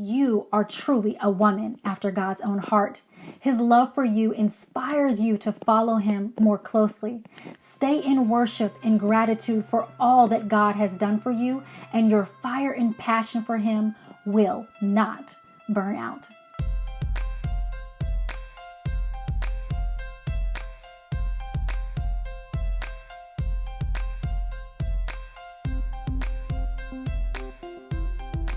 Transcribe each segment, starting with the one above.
You are truly a woman after God's own heart. His love for you inspires you to follow him more closely. Stay in worship and gratitude for all that God has done for you, and your fire and passion for him will not burn out.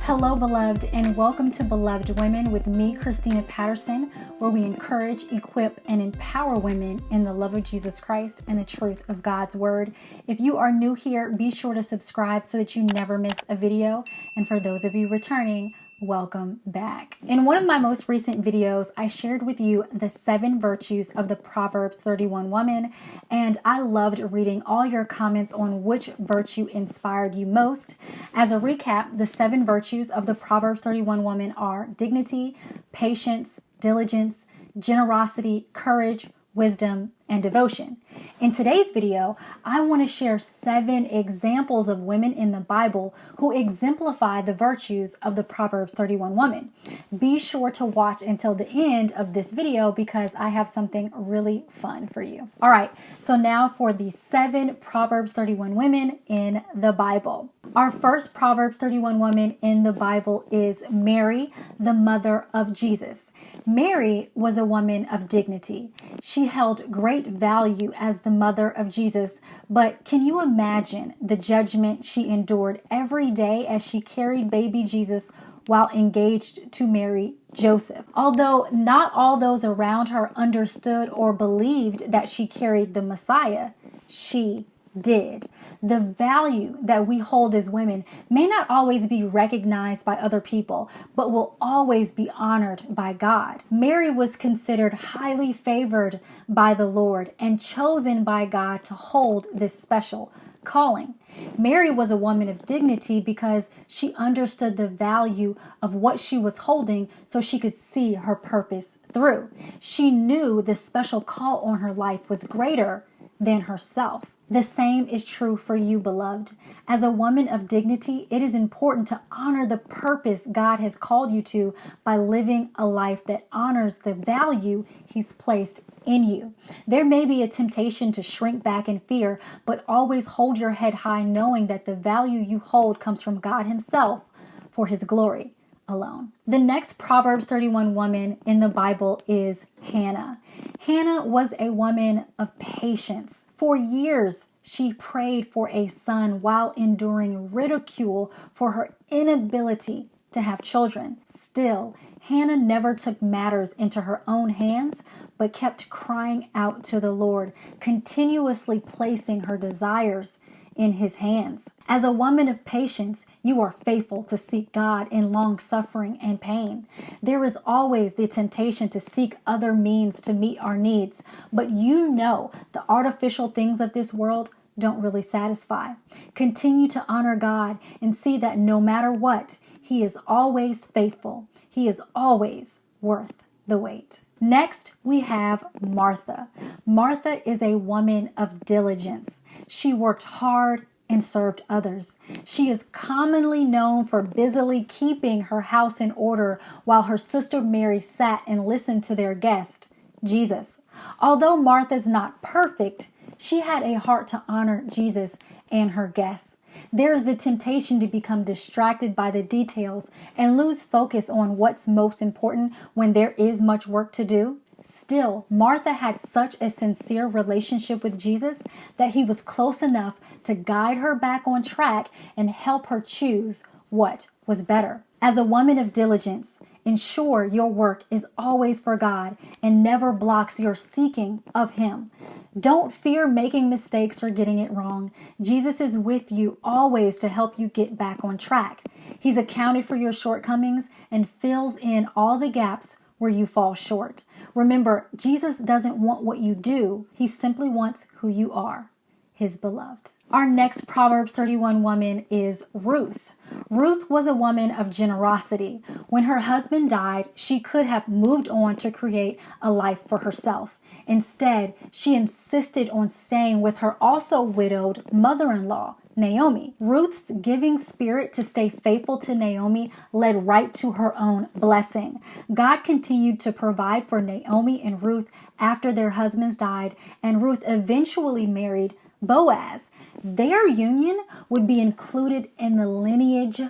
Hello, beloved, and welcome to Beloved Women with me, Christina Patterson, where we encourage, equip, and empower women in the love of Jesus Christ and the truth of God's Word. If you are new here, be sure to subscribe so that you never miss a video. And for those of you returning, welcome back. In one of my most recent videos, I shared with you the 7 virtues of the Proverbs 31 woman, and I loved reading all your comments on which virtue inspired you most. As a recap, the 7 virtues of the Proverbs 31 woman are dignity, patience, diligence, generosity, courage, wisdom, and devotion. In today's video, I want to share 7 examples of women in the Bible who exemplify the virtues of the Proverbs 31 woman. Be sure to watch until the end of this video because I have something really fun for you. All right, so now for the 7 Proverbs 31 women in the Bible. Our first Proverbs 31 woman in the Bible is Mary, the mother of Jesus. Mary was a woman of dignity. She held great value as the mother of Jesus, but can you imagine the judgment she endured every day as she carried baby Jesus while engaged to marry Joseph? Although not all those around her understood or believed that she carried the Messiah, she did. The value that we hold as women may not always be recognized by other people, but will always be honored by God. Mary was considered highly favored by the Lord and chosen by God to hold this special calling. Mary was a woman of dignity because she understood the value of what she was holding so she could see her purpose through. She knew the special call on her life was greater than herself. The same is true for you, beloved. As a woman of dignity, it is important to honor the purpose God has called you to by living a life that honors the value He's placed in you. There may be a temptation to shrink back in fear, but always hold your head high knowing that the value you hold comes from God Himself for His glory alone. The next Proverbs 31 woman in the Bible is Hannah. Hannah was a woman of patience. For years, she prayed for a son while enduring ridicule for her inability to have children. Still, Hannah never took matters into her own hands, but kept crying out to the Lord, continuously placing her desires in His hands. As a woman of patience, you are faithful to seek God in long suffering and pain. There is always the temptation to seek other means to meet our needs, but you know the artificial things of this world don't really satisfy. Continue to honor God and see that no matter what, He is always faithful. He is always worth the wait. Next, we have Martha. Martha is a woman of diligence. She worked hard and served others. She is commonly known for busily keeping her house in order while her sister Mary sat and listened to their guest, Jesus. Although Martha's not perfect, she had a heart to honor Jesus and her guests. There is the temptation to become distracted by the details and lose focus on what's most important when there is much work to do. Still, Martha had such a sincere relationship with Jesus that He was close enough to guide her back on track and help her choose what was better. As a woman of diligence, ensure your work is always for God and never blocks your seeking of Him. Don't fear making mistakes or getting it wrong. Jesus is with you always to help you get back on track. He's accounted for your shortcomings and fills in all the gaps where you fall short. Remember, Jesus doesn't want what you do. He simply wants who you are, His beloved. Our next Proverbs 31 woman is Ruth. Ruth was a woman of generosity. When her husband died, she could have moved on to create a life for herself. Instead, she insisted on staying with her also widowed mother-in-law, Naomi. Ruth's giving spirit to stay faithful to Naomi led right to her own blessing. God continued to provide for Naomi and Ruth after their husbands died, and Ruth eventually married Boaz. Their union would be included in the lineage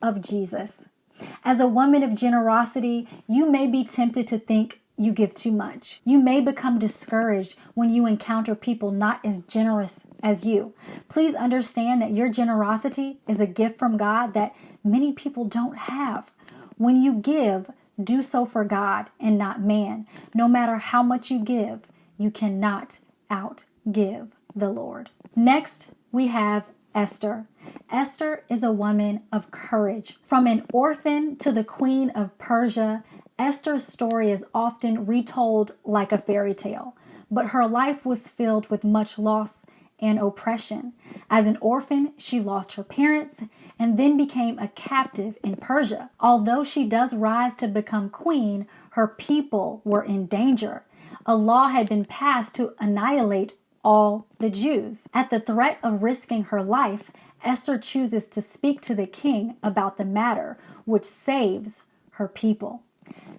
of Jesus. As a woman of generosity, you may be tempted to think you give too much. You may become discouraged when you encounter people not as generous as you. Please understand that your generosity is a gift from God that many people don't have. When you give, do so for God and not man. No matter how much you give, you cannot outgive the Lord. Next, we have Esther. Esther is a woman of courage. From an orphan to the queen of Persia, Esther's story is often retold like a fairy tale, but her life was filled with much loss and oppression. As an orphan, she lost her parents and then became a captive in Persia. Although she does rise to become queen, her people were in danger. A law had been passed to annihilate all the Jews. At the threat of risking her life, Esther chooses to speak to the king about the matter, which saves her people.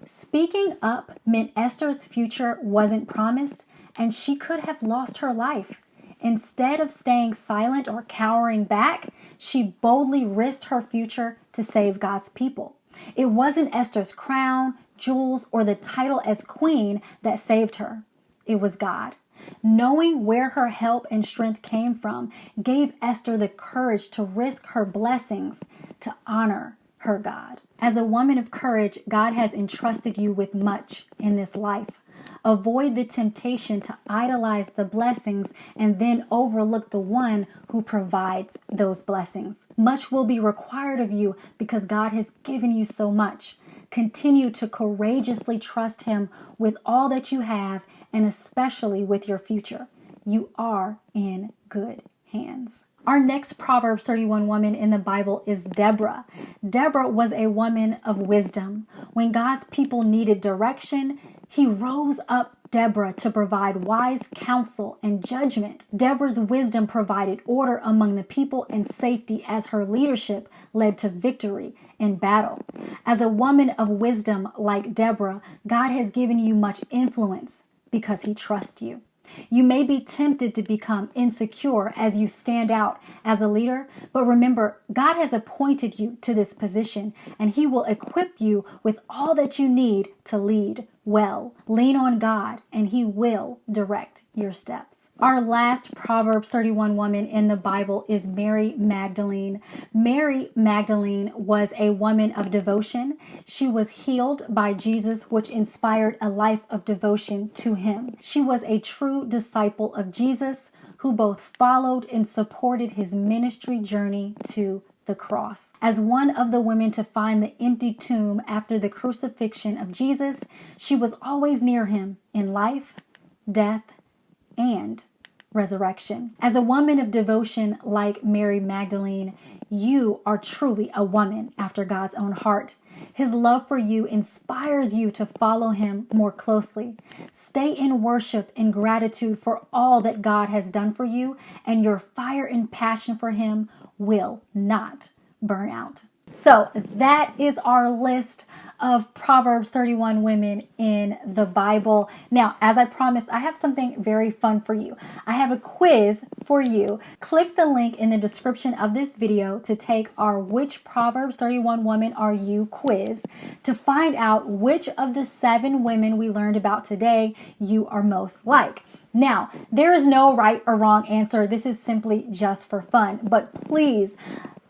Speaking up meant Esther's future wasn't promised, and she could have lost her life. Instead of staying silent or cowering back, she boldly risked her future to save God's people. It wasn't Esther's crown, jewels, or the title as queen that saved her. It was God. Knowing where her help and strength came from gave Esther the courage to risk her blessings to honor her God. As a woman of courage, God has entrusted you with much in this life. Avoid the temptation to idolize the blessings and then overlook the one who provides those blessings. Much will be required of you because God has given you so much. Continue to courageously trust Him with all that you have, and especially with your future. You are in good hands. Our next Proverbs 31 woman in the Bible is Deborah. Deborah was a woman of wisdom. When God's people needed direction, He rose up Deborah to provide wise counsel and judgment. Deborah's wisdom provided order among the people and safety as her leadership led to victory in battle. As a woman of wisdom like Deborah, God has given you much influence because He trusts you. You may be tempted to become insecure as you stand out as a leader, but remember, God has appointed you to this position, and He will equip you with all that you need to lead well. Lean on God, and He will direct your steps. Our last Proverbs 31 woman in the Bible is Mary Magdalene. Mary Magdalene was a woman of devotion. She was healed by Jesus, which inspired a life of devotion to Him. She was a true disciple of Jesus who both followed and supported His ministry journey to the cross. As one of the women to find the empty tomb after the crucifixion of Jesus, she was always near Him in life, death, and resurrection. As a woman of devotion like Mary Magdalene, you are truly a woman after God's own heart. His love for you inspires you to follow Him more closely. Stay in worship and gratitude for all that God has done for you, and your fire and passion for Him will not burn out. So that is our list of Proverbs 31 women in the Bible. Now, as I promised, I have something very fun for you. I have a quiz for you. Click the link in the description of this video to take our Which Proverbs 31 Woman Are You quiz to find out which of the 7 women we learned about today you are most like. Now, there is no right or wrong answer. This is simply just for fun, but please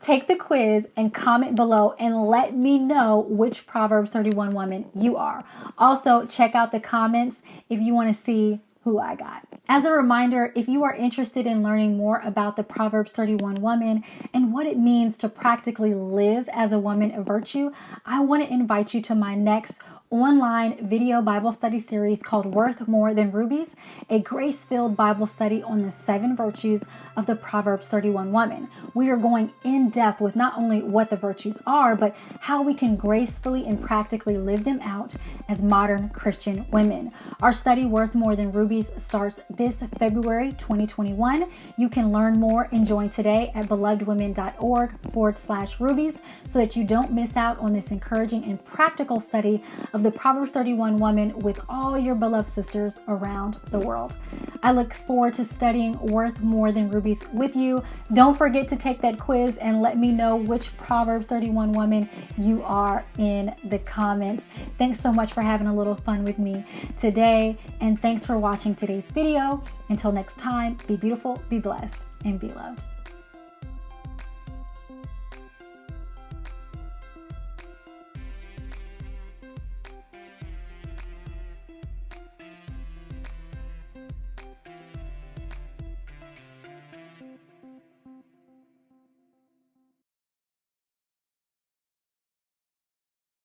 take the quiz and comment below and let me know which Proverbs 31 woman you are. Also, check out the comments if you want to see who I got. As a reminder, if you are interested in learning more about the Proverbs 31 woman and what it means to practically live as a woman of virtue, I want to invite you to my next online video Bible study series called Worth More Than Rubies, a grace-filled Bible study on the 7 virtues of the Proverbs 31 woman. We are going in depth with not only what the virtues are, but how we can gracefully and practically live them out as modern Christian women. Our study, Worth More Than Rubies, starts this February 2021. You can learn more and join today at belovedwomen.org/rubies so that you don't miss out on this encouraging and practical study of the Proverbs 31 woman with all your beloved sisters around the world. I look forward to studying Worth More Than Rubies with you. Don't forget to take that quiz and let me know which Proverbs 31 woman you are in the comments. Thanks so much for having a little fun with me today, and thanks for watching today's video. Until next time, be beautiful, be blessed, and be loved.